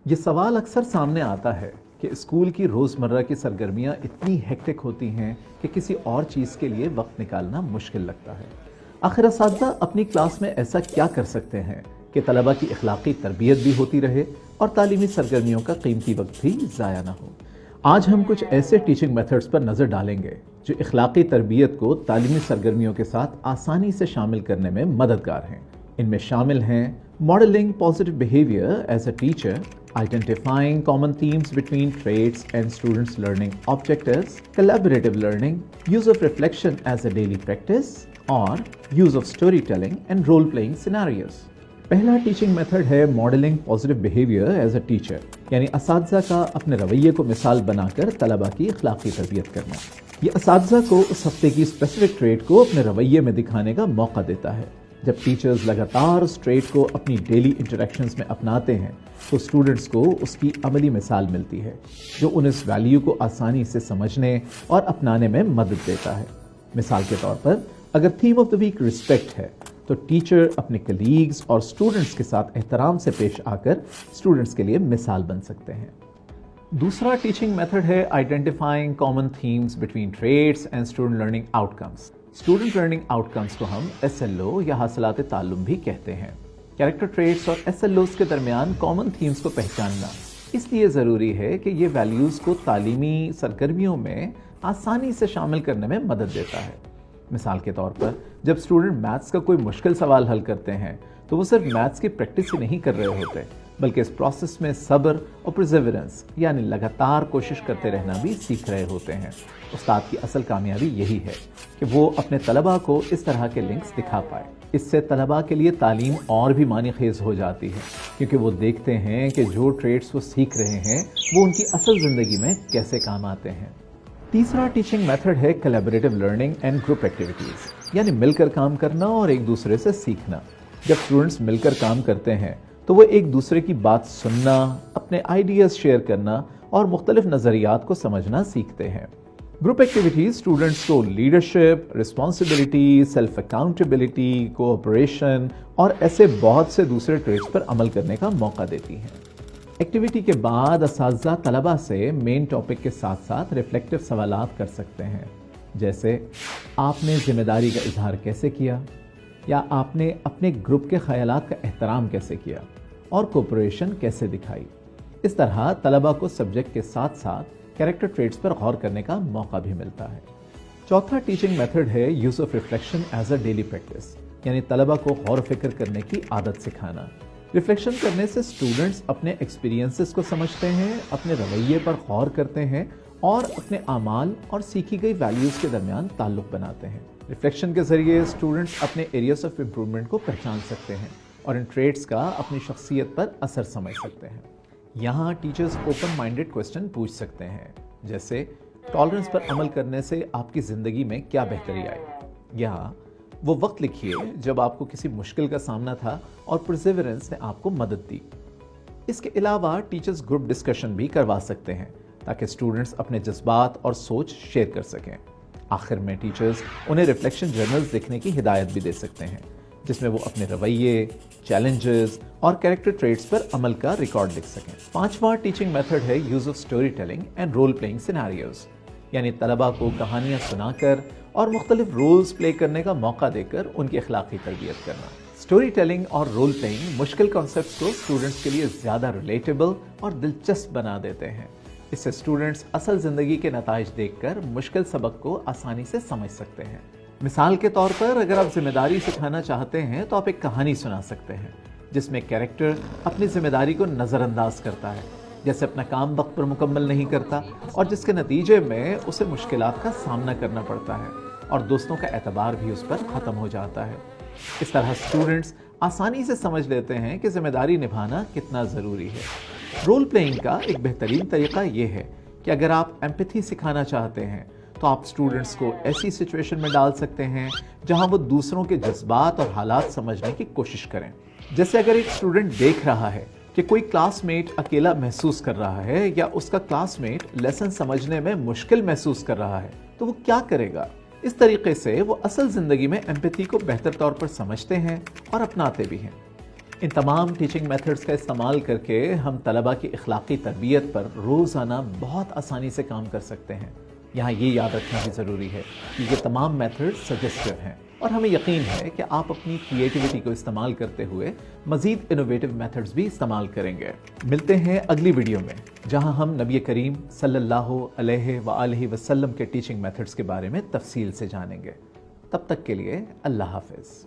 یہ سوال اکثر سامنے آتا ہے کہ اسکول کی روزمرہ کی سرگرمیاں اتنی ہیکٹک ہوتی ہیں کہ کسی اور چیز کے لیے وقت نکالنا مشکل لگتا ہے۔ آخر اساتذہ اپنی کلاس میں ایسا کیا کر سکتے ہیں کہ طلبہ کی اخلاقی تربیت بھی ہوتی رہے اور تعلیمی سرگرمیوں کا قیمتی وقت بھی ضائع نہ ہو؟ آج ہم کچھ ایسے ٹیچنگ میتھڈز پر نظر ڈالیں گے جو اخلاقی تربیت کو تعلیمی سرگرمیوں کے ساتھ آسانی سے شامل کرنے میں مددگار ہیں۔ ان میں شامل ہیں modeling positive behavior as a teacher, identifying common themes between traits and students' learning objectives, collaborative learning, use of reflection as a daily practice, اور use of storytelling and role-playing scenarios۔ پہلا ٹیچنگ میتھڈ ہے modeling positive behavior as a teacher، یعنی اساتذہ کا اپنے رویے کو مثال بنا کر طلبہ کی اخلاقی تربیت کرنا۔ یہ اساتذہ کو اس ہفتے کی اسپیسیفک ٹریٹ کو اپنے رویے میں دکھانے کا موقع دیتا ہے۔ جب ٹیچرز لگاتار اس ٹریٹ کو اپنی ڈیلی انٹریکشنز میں اپناتے ہیں تو اسٹوڈنٹس کو اس کی عملی مثال ملتی ہے جو انہیں اس ویلیو کو آسانی سے سمجھنے اور اپنانے میں مدد دیتا ہے۔ مثال کے طور پر اگر theme of the week respect ہے تو ٹیچر اپنے کلیگز اور اسٹوڈنٹس کے ساتھ احترام سے پیش آ کر اسٹوڈنٹس کے لیے مثال بن سکتے ہیں۔ دوسرا ٹیچنگ میتھڈ ہے identifying common themes between traits and student learning out comes. Student learning out comes کو ہم SLO یا حاصلات تعلم بھی کہتے ہیں۔ کیریکٹر ٹریٹس اور SLOs کے درمیان کامن تھیمز کو پہچاننا اس لیے ضروری ہے کہ یہ ویلیوز کو تعلیمی سرگرمیوں میں آسانی سے شامل کرنے میں مدد دیتا ہے۔ مثال کے طور پر جب اسٹوڈنٹ میتھس کا کوئی مشکل سوال حل کرتے ہیں تو وہ صرف میتھس کی پریکٹس ہی نہیں کر رہے ہوتے بلکہ اس پروسیس میں صبر اور پرزیورنس یعنی لگاتار کوشش کرتے رہنا بھی سیکھ رہے ہوتے ہیں۔ استاد کی اصل کامیابی یہی ہے کہ وہ اپنے طلباء کو اس طرح کے لنکس دکھا پائے۔ اس سے طلباء کے لیے تعلیم اور بھی معنی خیز ہو جاتی ہے کیونکہ وہ دیکھتے ہیں کہ جو ٹریٹس وہ سیکھ رہے ہیں وہ ان کی اصل زندگی میں کیسے کام آتے ہیں۔ تیسرا ٹیچنگ میتھڈ ہے collaborative learning and group activities, یعنی مل کر کام کرنا اور ایک دوسرے سے سیکھنا۔ جب اسٹوڈنٹس مل کر کام کرتے ہیں تو وہ ایک دوسرے کی بات سننا، اپنے آئیڈیاز شیئر کرنا اور مختلف نظریات کو سمجھنا سیکھتے ہیں۔ گروپ ایکٹیویٹیز اسٹوڈنٹس کو leadership, responsibility, self accountability, cooperation اور ایسے بہت سے دوسرے ٹریٹس پر عمل کرنے کا موقع دیتی ہیں۔ ایکٹیویٹی کے بعد اساتذہ طلباء سے مین ٹاپک کے ساتھ ساتھ ریفلیکٹیو سوالات کر سکتے ہیں، جیسے آپ نے ذمہ داری کا اظہار کیسے کیا، یا آپ نے اپنے گروپ کے خیالات کا احترام کیسے کیا اور کوپریشن کیسے دکھائی۔ اس طرح طلباء کو سبجیکٹ کے ساتھ ساتھ کیریکٹر ٹریٹس پر غور کرنے کا موقع بھی ملتا ہے۔ چوتھا ٹیچنگ میتھڈ ہے use of reflection as a daily practice, یعنی طلباء کو غور و فکر کرنے کی عادت سکھانا۔ ریفلیکشن کرنے سے اسٹوڈنٹس اپنے ایکسپیرینسز کو سمجھتے ہیں، اپنے رویے پر غور کرتے ہیں اور اپنے اعمال اور سیکھی گئی ویلیوز کے درمیان تعلق بناتے ہیں۔ ریفلیکشن کے ذریعے اسٹوڈنٹس اپنے ایریاز آف امپروومنٹ کو پہچان سکتے ہیں اور ان ٹریٹس کا اپنی شخصیت پر اثر سمجھ سکتے ہیں۔ یہاں ٹیچرز اوپن مائنڈڈ کوسچن پوچھ سکتے ہیں، جیسے ٹالرنس پر عمل کرنے سے آپ کی زندگی میں کیا بہتری آئی، یا وہ وقت لکھیے جب آپ کو کسی مشکل کا سامنا تھا اور پرزیورنس نے آپ کو مدد دی۔ اس کے علاوہ ٹیچرز گروپ ڈسکشن بھی کروا سکتے ہیں تاکہ اسٹوڈنٹس اپنے جذبات اور سوچ شیئر کر سکیں۔ آخر میں ٹیچرز انہیں ریفلیکشن جرنلز لکھنے کی ہدایت بھی دے سکتے ہیں جس میں وہ اپنے رویے، چیلنجز اور کیریکٹر ٹریٹس پر عمل کا ریکارڈ لکھ سکیں۔ پانچواں ٹیچنگ میتھڈ ہے use of story telling and role playing scenarios, یعنی طلباء کو کہانیاں سنا کر اور مختلف رولز پلے کرنے کا موقع دے کر ان کی اخلاقی تربیت کرنا۔ اسٹوری ٹیلنگ اور رول پلئنگ مشکل کانسیپٹس کو اسٹوڈنٹس کے لیے زیادہ ریلیٹیبل اور دلچسپ بنا دیتے ہیں۔ اس سے اسٹوڈنٹس اصل زندگی کے نتائج دیکھ کر مشکل سبق کو آسانی سے سمجھ سکتے ہیں۔ مثال کے طور پر اگر آپ ذمہ داری سکھانا چاہتے ہیں تو آپ ایک کہانی سنا سکتے ہیں جس میں کیریکٹر اپنی ذمہ داری کو نظر انداز کرتا ہے، جیسے اپنا کام وقت پر مکمل نہیں کرتا اور جس کے نتیجے میں اسے مشکلات کا سامنا کرنا پڑتا ہے اور دوستوں کا اعتبار بھی اس پر ختم ہو جاتا ہے۔ اس طرح اسٹوڈنٹس آسانی سے سمجھ لیتے ہیں کہ ذمہ داری نبھانا کتنا ضروری ہے۔ رول پلئنگ کا ایک بہترین طریقہ یہ ہے کہ اگر آپ ایمپیتھی سکھانا چاہتے ہیں تو آپ اسٹوڈنٹس کو ایسی سچویشن میں ڈال سکتے ہیں جہاں وہ دوسروں کے جذبات اور حالات سمجھنے کی کوشش کریں۔ جیسے اگر ایک اسٹوڈنٹ دیکھ رہا ہے کہ کوئی کلاس میٹ اکیلا محسوس کر رہا ہے یا اس کا کلاس میٹ لیسن سمجھنے میں مشکل محسوس کر رہا ہے تو وہ کیا کرے گا؟ اس طریقے سے وہ اصل زندگی میں ایمپیتھی کو بہتر طور پر سمجھتے ہیں اور اپناتے بھی ہیں۔ ان تمام ٹیچنگ میتھڈز کا استعمال کر کے ہم طلبہ کی اخلاقی تربیت پر روزانہ بہت آسانی سے کام کر سکتے ہیں۔ یہاں یہ یاد رکھنا بھی ضروری ہے کہ یہ تمام میتھڈ سجیسٹیو ہیں اور ہمیں یقین ہے کہ آپ اپنی کریٹیوٹی کو استعمال کرتے ہوئے مزید انوویٹو میتھڈز بھی استعمال کریں گے۔ ملتے ہیں اگلی ویڈیو میں جہاں ہم نبی کریم صلی اللہ علیہ وآلہ وسلم کے ٹیچنگ میتھڈز کے بارے میں تفصیل سے جانیں گے۔ تب تک کے لیے اللہ حافظ۔